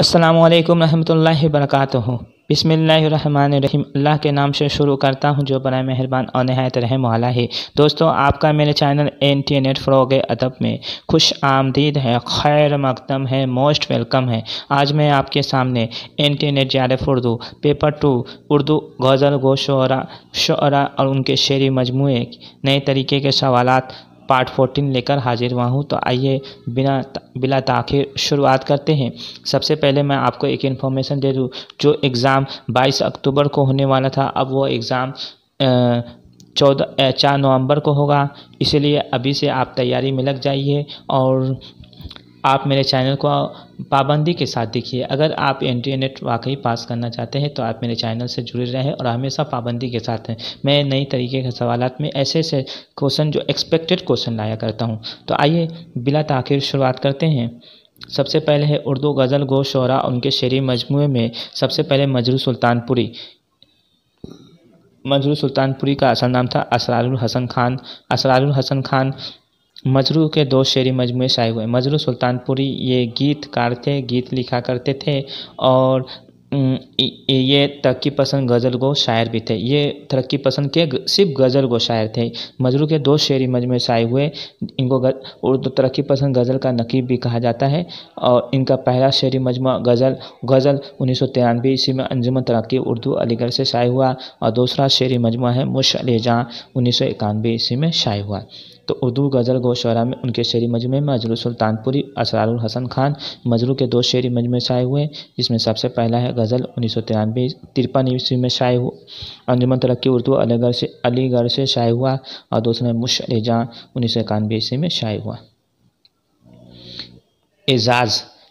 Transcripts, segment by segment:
अस्सलामुअलैकुम रहमतुल्लाहि वबरकातुहू। बिस्मिल्लाहिर्रहमानिर्रहीम। अल्लाह के नाम से शुरू करता हूँ जो बड़ा मेहरबान और नहायत रहम वाला है। दोस्तों, आपका मेरे चैनल NT नेट फ़रोग़ अदब में खुश आमदीद है, खैर मक़दम है, मोस्ट वेलकम है। आज मैं आपके सामने NT NET JRF Urdu paper 2 Urdu गज़ल गो शुअरा और उनके शेरी मजमूए नए तरीके के सवालात पार्ट 14 लेकर हाजिर हुआ हूँ। तो आइए बिला ताख़ीर शुरुआत करते हैं। सबसे पहले मैं आपको एक इन्फॉर्मेशन दे दूँ, जो एग्ज़ाम 22 अक्टूबर को होने वाला था, अब वो एग्ज़ाम 4 नवंबर को होगा। इसलिए अभी से आप तैयारी में लग जाइए और आप मेरे चैनल को पाबंदी के साथ देखिए। अगर आप NT नेट वाकई पास करना चाहते हैं तो आप मेरे चैनल से जुड़े रहें और हमेशा पाबंदी के साथ हैं। मैं नई तरीके के सवालात में ऐसे क्वेश्चन जो एक्सपेक्टेड क्वेश्चन लाया करता हूं। तो आइए बिला ताख़ीर शुरुआत करते हैं। सबसे पहले है उर्दू गज़ल गो शुअरा उनके शेरी मजमूए में सबसे पहले मजरू सुल्तानपुरी। मजरू सुल्तानपुरी का असल नाम था असरारुल हसन खान। असरारुल हसन खान मजरू के 2 शेरी मजमूए शाये हुए। मजरू सुल्तानपुरी ये गीतकार थे, गीत लिखा करते थे और ये तरक्की पसंद गज़ल गो शायर भी थे। ये तरक्की पसंद के सिर्फ गज़ल गो शायर थे। मजरू के 2 शेरी मजमूए शाये हुए। इनको उर्दू तरक्की पसंद गज़ल का नकीब भी कहा जाता है। और इनका पहला शेरी मजमूआ गज़ल 1993 ईस्वी में अंजुमन तरक्की उर्दू अलीगढ़ से शाये हुआ और दूसरा शेरी मजमूआ है मुश्अल जहाँ 1991 ईस्वी में शाये हुआ। तो उर्दू गज़ल गो शुअरा में उनके शेरी मजमूए में मजरू सुल्तानपुरी, असरारुल हसन खान मजरू के 2 शेरी मजमूए शाये हुए, जिसमें सबसे पहला है गज़ल 1953 ईस्वी में शाये हुआ, अंजुमन तरक्की उर्दू अलीगढ़ से शाये हुआ और दूसरा मुश्अल जहाँ 1991 ईस्वी में शाये हुआ।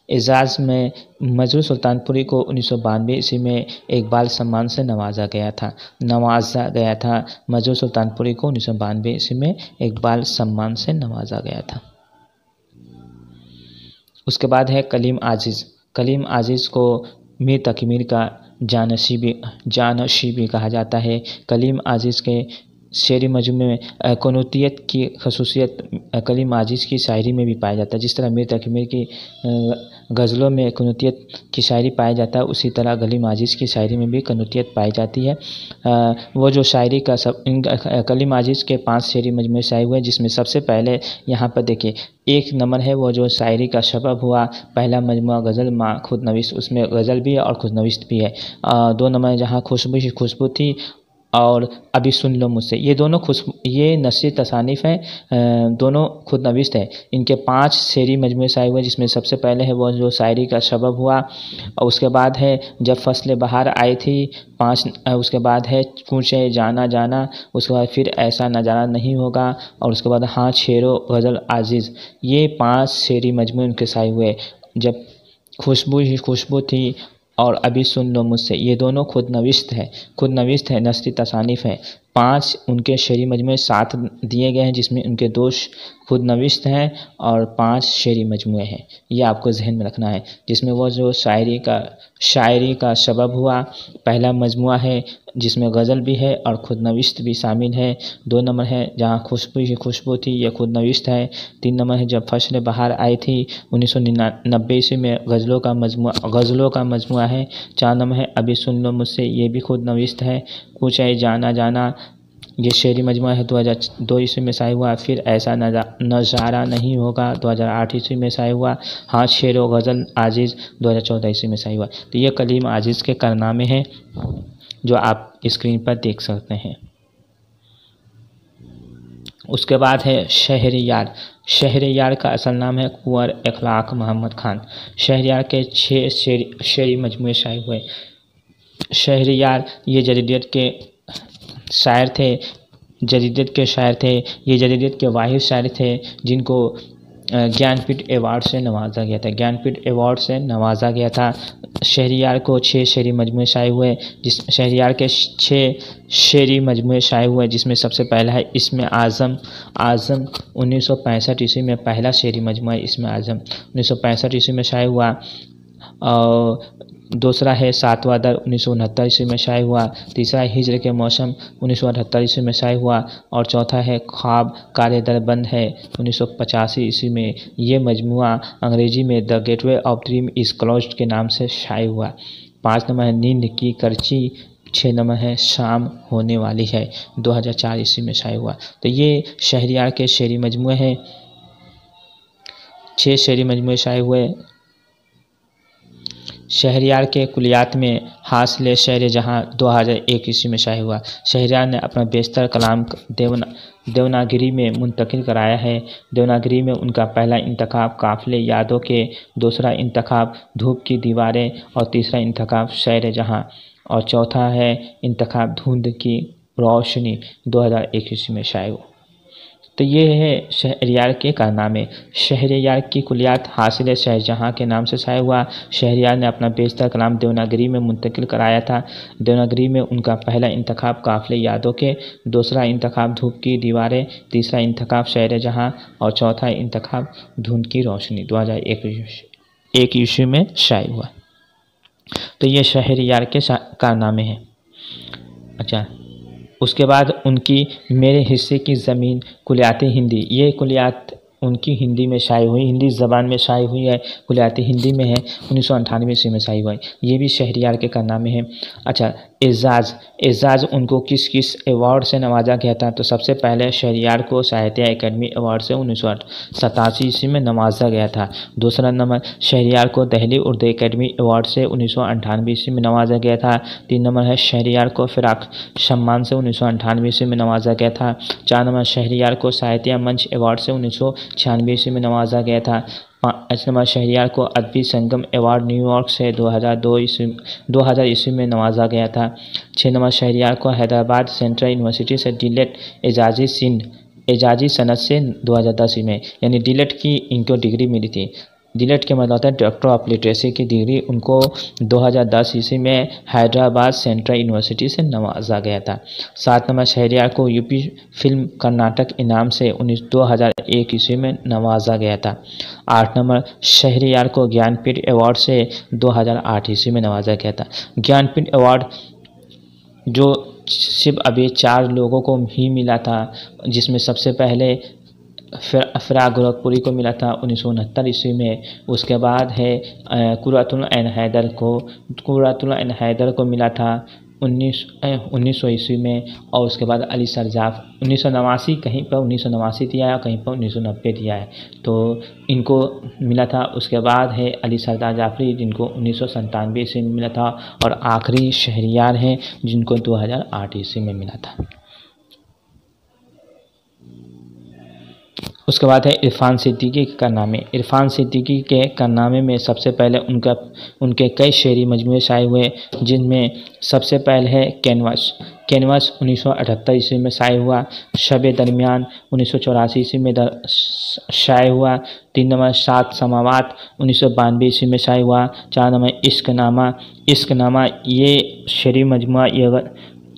एजाज़ में मजरू सुल्तानपुरी को 1992 ईस्वी में एक बाल सम्मान से नवाजा गया था। मजरू सुल्तानपुरी को 1992 ईस्वी में एक बाल सम्मान से नवाजा गया था। उसके बाद है कलीम आज़िज़ को मीर तकी मीर का जानशी भी कहा जाता है। कलीम आज़िज़ के शेरी मजमूए में कुनूतियत की खसूसियत कलीम आज़िज़ की शायरी में भी पाया जाता है। जिस तरह मीर तकी मीर की गज़लों में कुनूतियत की शायरी पाया जाता है, उसी तरह कलीम आज़िज़ की शायरी में भी कुनूतियत पाई जाती है। वो जो शायरी का कलीम आज़िज़ के 5 शेरी मजमूए शाये हुए, जिसमें सबसे पहले यहाँ पर देखिए 1 नंबर है वो जो शायरी का सबब हुआ, पहला मजमूआ गज़ल माँ खुद नविश्त, उसमें गज़ल भी है और खुद नविश्त भी है। 2 नंबर जहाँ खुशबू थी और अभी सुन लो मुझसे, ये नस्री तसानीफ़ हैं, दोनों खुद नविश्त है। इनके 5 शेरी मजमूए शाये हुए, जिसमें सबसे पहले है वो जो शायरी का सबब हुआ, और उसके बाद है जब फ़स्ल बहार आई थी 5, उसके बाद है कूचे जाना, उसके बाद फिर ऐसा नज़ारा नहीं होगा, और उसके बाद हाँ शेरो गज़ल आज़िज़। ये 5 शेरी मजमूए उनके शाये हुए। जब खुशबू थी और अभी सुन लो मुझसे, ये दोनों खुद नविश्त है, नस्री तसानीफ़ है। 5 उनके शेरी मजमूए 7 दिए गए हैं, जिसमें उनके 2 खुद नविश्त हैं और 5 शेरी मजमूए हैं। ये आपको जहन में रखना है। जिसमें वो जो शायरी का सबब हुआ, पहला मजमूआ है जिसमें गज़ल भी है और खुद नविश्त भी शामिल है। 2 नंबर है जहाँ खुशबू थी, ये खुद नविश्त है। 3 नंबर है जब फ़स्ल बहार आई थी 1999 ईस्वी में, गज़लों का मजमूआ है। 4 नंबर है अभी सुन लो मुझसे, ये भी खुद नविश्त है। कूचे जाना ये शेरी मजमूआ है 2002 ईस्वी में शाये हुआ। फिर ऐसा नज़ारा नहीं होगा 2008 ईस्वी में शाये हुआ। हाँ शेरो गज़ल आज़िज़ 2014 ईस्वी में शाये हुआ। तो ये कलीम आज़िज़ के कारनामे हैं जो आप स्क्रीन पर देख सकते हैं। उसके बाद है शहरयार का असल नाम है कुंवर इखलाक मोहम्मद खान। शहरयार के 6 शेरी मजमूए शाये हुए। शहरयार ये जदीदियत के शायर थे। ये जदीदियत के वाहिद शायर थे जिनको ज्ञानपीठ अवार्ड से नवाजा गया था। शहरयार को 6 शेरी मजमूए शाये हुए। शहरयार के 6 शेरी मजमूए शाये हुए, जिसमें सबसे पहला है इसमें आज़म 1965 ईस्वी में पहला शेरी मजमूआ इसमें आज़म 1965 ईस्वी में शाये हुआ। और दूसरा है सातवां दर 1969 ईस्वी में शाये हुआ। तीसरा है हिज्र के मौसम 1978 ईस्वी में शाये हुआ। और चौथा है ख्वाब काले दर बंद है 1985 ईस्वी में। ये मजमुआ अंग्रेजी में the gateway of dream is closed के नाम से शाये हुआ। 5 नंबर है नींद की करची। 6 नंबर है शाम होने वाली है 2004 ईस्वी में शाये हुआ। तो ये शहरयार के शेरी मजमुए हैं। 6 शेरी मजमुए शाये हुए। शहरयार के कुलियात में हासिल शेर जहाँ 2001 ईस्वी में शाये हुआ। शहरयार ने अपना बेशतर कलाम देवनागरी में मुंतकिल कराया है। देवनागरी में उनका पहला इंतखाब काफ़िले यादों के, दूसरा इंतखाब धूप की दीवारें और तीसरा इंतखाब शेर जहाँ और चौथा है इंतखाब धुंध की रोशनी 2001 ईस्वी में शाये हुआ। तो ये है शहरयार के कारनामे। शहरयार की कुलियात हासिल शहरजहाँ के नाम से शाये हुआ। शहरयार ने अपना बेशतर कलाम देवनागरी में मुंतकिल कराया था। देवनागरी में उनका पहला इंतखाब काफ़िले यादों के, दूसरा इंतखाब धूप की दीवारें, तीसरा इंतखाब शहरजहाँ और चौथा इंतखाब धुंध की रोशनी 2001 ईस्वी में शाये हुआ। तो ये शहरयार के कारनामे हैं। अच्छा, उसके बाद उनकी मेरे हिस्से की ज़मीन कुलियात हिंदी, ये कुलियात उनकी हिंदी में शाये हुई, हिंदी ज़बान में शाये हुई है। कुलियात हिंदी में है 1998 ईस्वी में शाये हुआ है। ये भी शहरयार के कारनामे हैं। अच्छा, एजाज़ उनको किस किस अवार्ड से नवाजा गया था? तो सबसे पहले शहरयार को साहित्य अकेडमी अवार्ड से 1987 ईस्वी में नवाजा गया था। दूसरा नंबर शहरयार को दिल्ली उर्दू अकेडमी अवार्ड से 1998 ईस्वी में नवाजा गया था। 3 नंबर है शहरयार को फिराक सम्मान से 1998 ईस्वी में नवाजा गया था। 4 नंबर शहरयार को साहित्य मंच अवार्ड से 1996 ईस्वी में नवाजा गया था। 5 नंबर शहरयार को अदबी संगम अवार्ड न्यूयॉर्क से 2000 ईस्वी में नवाजा गया था। 6 नंबर शहरयार को हैदराबाद सेंट्रल यूनिवर्सिटी से डीलेट एजाजी सनद से 2010 में, यानी डीलेट की इनको डिग्री मिली थी। डीलेट के मतलब होता है डॉक्टर ऑफ लिटरेसी की डिग्री उनको 2010 ईस्वी में हैदराबाद सेंट्रल यूनिवर्सिटी से नवाजा गया था। 7 नंबर शहरयार को यूपी फिल्म कर्नाटक इनाम से 2001 ईस्वी में नवाजा गया था। 8 नंबर शहरयार को ज्ञानपीठ अवार्ड से 2008 ईस्वी में नवाजा गया था। ज्ञानपीठ अवार्ड जो सिर्फ अभी 4 लोगों को ही मिला था, जिसमें सबसे पहले फ़िराक गोरखपुरी को मिला था 1969 ईस्वी में। उसके बाद है कुर्रतुल ऐन हैदर को मिला था 1900 ईस्वी में। और उसके बाद अली सरजाफ 1989, कहीं पर 1989 दिया है, कहीं पर 1990 दिया है, तो इनको मिला था। उसके बाद है अली सरदार जाफरी जिनको 1997 ईस्वी में मिला था। और आखिरी शहरयार हैं जिनको 2008 ईस्वी में मिला था। उसके बाद है इरफान सिद्दीकी के कारनामे। इरफान सिद्दीकी के कारनामे में सबसे पहले उनके कई शेरी मजमूए शाये हुए, जिनमें सबसे पहले है कैनवास 1978 ईस्वी में शाये हुआ। शब दरमियान 1984 ईस्वी में शाये हुआ। 3 नंबर 7 समावात 1992 ईस्वी में शाये हुआ। 4 नंबर इश्कनामा ये शेरी मजमुआ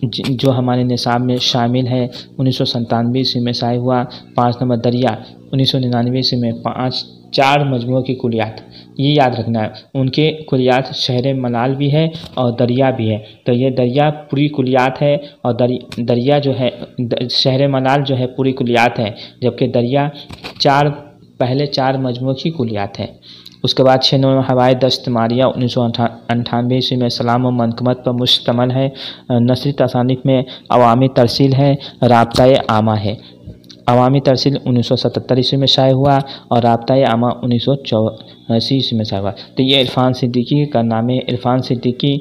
जो हमारे निसाब में शामिल है 1997 ईस्वी में शाये हुआ। 5 नंबर दरिया 1999 ईस्वी में। 4 मजमुओं की कुलियात, ये याद रखना है, उनके कुलियात शहर मलाल भी है और दरिया भी है। तो ये दरिया पूरी कुलियात है और दरिया जो है शहर मलाल जो है पूरी कुलियात है, जबकि दरिया पहले 4 मजमुओं की कुलियात है। उसके बाद 6 नंबर हवाई दस्त मारिया 1998 ईस्वी में सलाम व मनकमत पर मुश्तमल है। नसरी तसानीफ में अवामी तरसील है, राब्ता-ए आमा है। अवामी तरसील 1977 ईस्वी में शाये हुआ और राब्ता-ए आमा 1984 ईस्वी में शाये हुआ। तो ये इरफान सिद्दीकी का नाम है। इरफान सिद्दीकी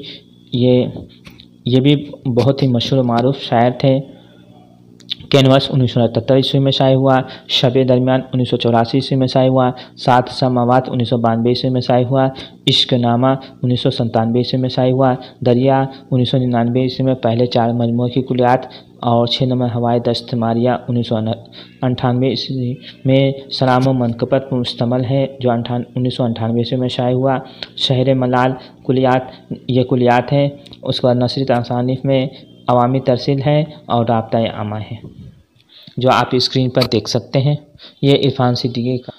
ये भी बहुत ही मशहूर मारूफ शायर थे। कैनवास 1978 ईस्वी में शाये हुआ। शब दरमियान 1984 ईस्वी में शाये हुआ। 7 समावात 1992 ईस्वी में शाये हुआ। इश्कनामा 1997 ईस्वी में शाये हुआ। दरिया 1999 ईस्वी में पहले 4 मजमुओं की कुलियात। और 6 नंबर हवाई दस्त मारिया 1998 ईस्वी में सलाम व मनकबत पर मुश्तमल है, जो 1998 ईस्वी में शाये हुआ। शहर मलाल ये कुलियात है। उसके बाद नसरी तसानीफ में अवामी तरसील है और राब्ता-ए आमा है, जो आप स्क्रीन पर देख सकते हैं। ये इरफान सिद्दीकी का।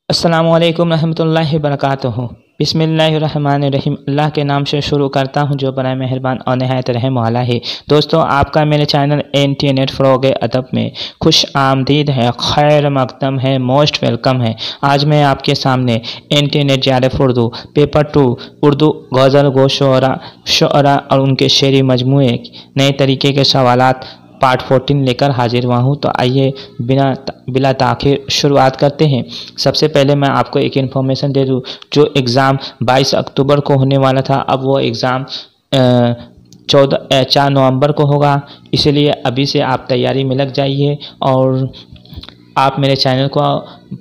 अस्सलामु अलैकुम रहमतुल्लाहि व बरकातुहू। बिस्मिल्लाहिर्रहमानिर्रहीम। अल्लाह के नाम से शुरू करता हूँ जो बड़ा मेहरबान और नहायत रहम वाला है। दोस्तों, आपका मेरे चैनल इंटरनेट फ़रोग़ अदब में खुश आमदीद है, खैर मक़दम है, मोस्ट वेलकम है। आज मैं आपके सामने इंटरनेट जारफ उर्दू पेपर 2 उर्दू गज़ल गो शुअरा और उनके शेरी मजमूए नए तरीके के सवालात पार्ट 14 लेकर हाजिर हुआ हूँ। तो आइए बिला ताख़ीर शुरुआत करते हैं। सबसे पहले मैं आपको एक इन्फॉर्मेशन दे दूँ, जो एग्ज़ाम 22 अक्टूबर को होने वाला था, अब वो एग्ज़ाम 4 नवंबर को होगा। इसलिए अभी से आप तैयारी में लग जाइए और आप मेरे चैनल को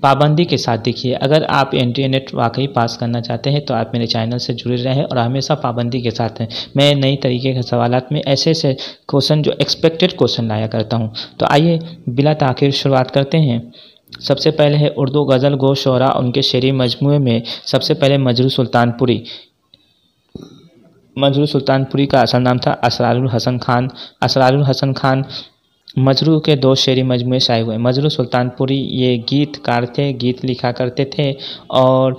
पाबंदी के साथ देखिए। अगर आप इंटरनेट वाकई पास करना चाहते हैं तो आप मेरे चैनल से जुड़े रहें और हमेशा पाबंदी के साथ हैं। मैं नई तरीके के सवालात में ऐसे क्वेश्चन जो एक्सपेक्टेड क्वेश्चन लाया करता हूं। तो आइए बिला ताख़ीर शुरुआत करते हैं। सबसे पहले है उर्दू गज़ल गो शुअरा उनके शेरी मजमूए में सबसे पहले मजरू सुल्तानपुरी। मजरू सुल्तानपुरी का असल नाम था असरारुल हसन खान। असरारुल हसन खान मजरू के 2 शेरी मजमूए शाये हुए। मजरू सुल्तानपुरी ये गीतकार थे, गीत लिखा करते थे और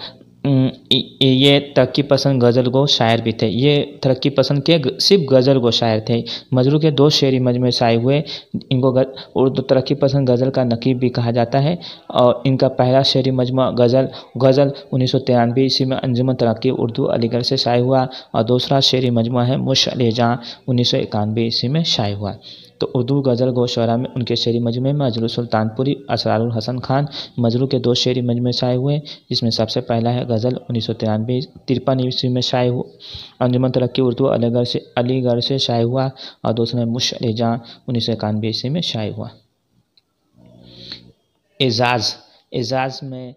ये तरक्की पसंद गज़ल गो शायर भी थे। ये तरक्की पसंद के सिर्फ गज़ल गो शायर थे। मजरू के 2 शेरी मजमूए शाये हुए। इनको उर्दू तरक्की पसंद गज़ल का नकीब भी कहा जाता है। और इनका पहला शेरी मजमूआ गज़ल 1993 ईस्वी में अंजुमन तरक्की उर्दू अलीगढ़ से शाये हुआ और दूसरा शेरी मजमूआ है मुश्अल-ए-जां 1991 ईस्वी में शाये हुआ। तो उर्दू गज़ल गो शुअरा में उनके शेरी मजमूए में मजरू सुल्तानपुरी, असरारुल हसन खान मजरू के 2 शेरी मजमूए शाये हुए, जिसमें सबसे पहला है गज़ल 1953 ईस्वी में शाये हुआ, अंजुमन तरक्की उर्दू अलीगढ़ से शाये हुआ और दूसरा मुश्अल-ए-जां 1991 ईस्वी में शाये हुआ। एजाज़ में